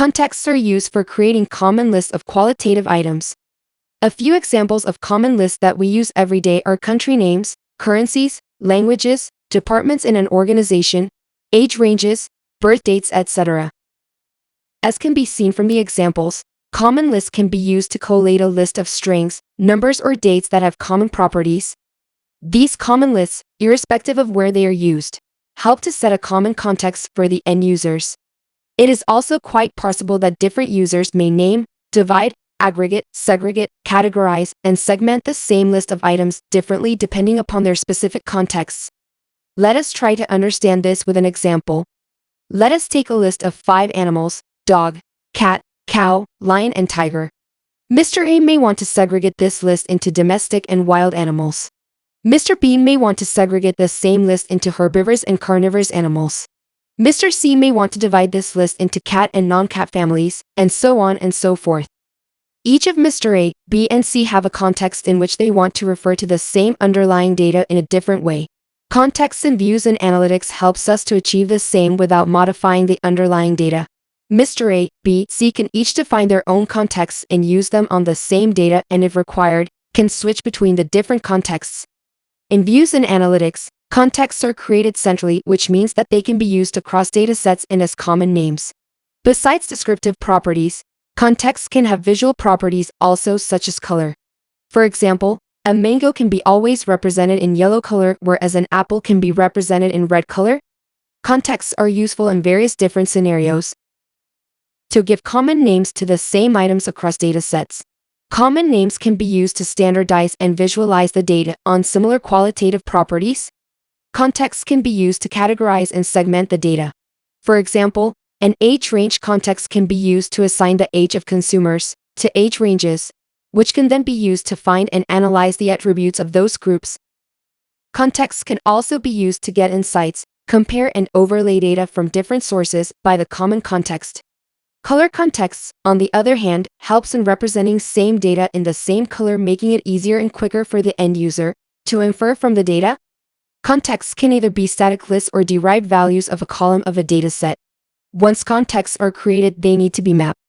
Contexts are used for creating common lists of qualitative items. A few examples of common lists that we use every day are country names, currencies, languages, departments in an organization, age ranges, birth dates, etc. As can be seen from the examples, common lists can be used to collate a list of strings, numbers, or dates that have common properties. These common lists, irrespective of where they are used, help to set a common context for the end users. It is also quite possible that different users may name, divide, aggregate, segregate, categorize, and segment the same list of items differently depending upon their specific contexts. Let us try to understand this with an example. Let us take a list of 5 animals: dog, cat, cow, lion, and tiger. Mr. A may want to segregate this list into domestic and wild animals. Mr. B may want to segregate the same list into herbivorous and carnivorous animals. Mr. C may want to divide this list into cat and non-cat families, and so on and so forth. Each of Mr. A, B, and C have a context in which they want to refer to the same underlying data in a different way. Context in Viewzen Analytics helps us to achieve the same without modifying the underlying data. Mr. A, B, C can each define their own contexts and use them on the same data, and if required, can switch between the different contexts. In Viewzen Analytics, contexts are created centrally, which means that they can be used across datasets and as common names. Besides descriptive properties, contexts can have visual properties also, such as color. For example, a mango can be always represented in yellow color, whereas an apple can be represented in red color. Contexts are useful in various different scenarios. To give common names to the same items across datasets. Common names can be used to standardize and visualize the data on similar qualitative properties. Contexts can be used to categorize and segment the data. For example, an age range context can be used to assign the age of consumers to age ranges, which can then be used to find and analyze the attributes of those groups. Contexts can also be used to get insights, compare and overlay data from different sources by the common context. Color contexts, on the other hand, helps in representing same data in the same color, making it easier and quicker for the end user to infer from the data. Contexts can either be static lists or derived values of a column of a dataset. Once contexts are created, they need to be mapped.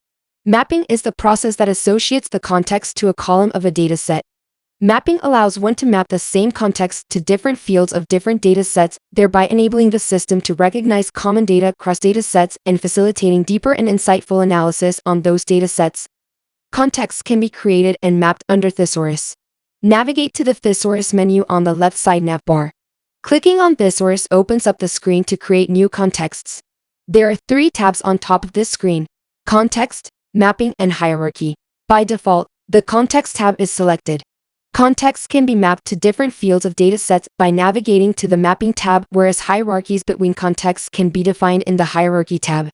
Mapping is the process that associates the context to a column of a dataset. Mapping allows one to map the same context to different fields of different datasets, thereby enabling the system to recognize common data across datasets and facilitating deeper and insightful analysis on those datasets. Contexts can be created and mapped under Thesaurus. Navigate to the Thesaurus menu on the left side navbar. Clicking on Thesaurus opens up the screen to create new contexts. There are 3 tabs on top of this screen: Context, Mapping, and Hierarchy. By default, the Context tab is selected. Contexts can be mapped to different fields of datasets by navigating to the Mapping tab, whereas hierarchies between contexts can be defined in the Hierarchy tab.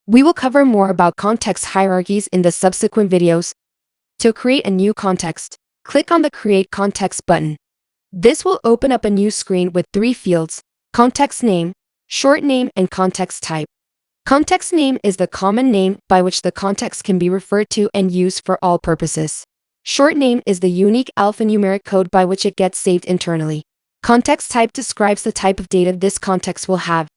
We will cover more about context hierarchies in the subsequent videos. To create a new context, click on the Create Context button. This will open up a new screen with 3 fields: context name, short name, and context type. Context name is the common name by which the context can be referred to and used for all purposes. Short name is the unique alphanumeric code by which it gets saved internally. Context type describes the type of data this context will have.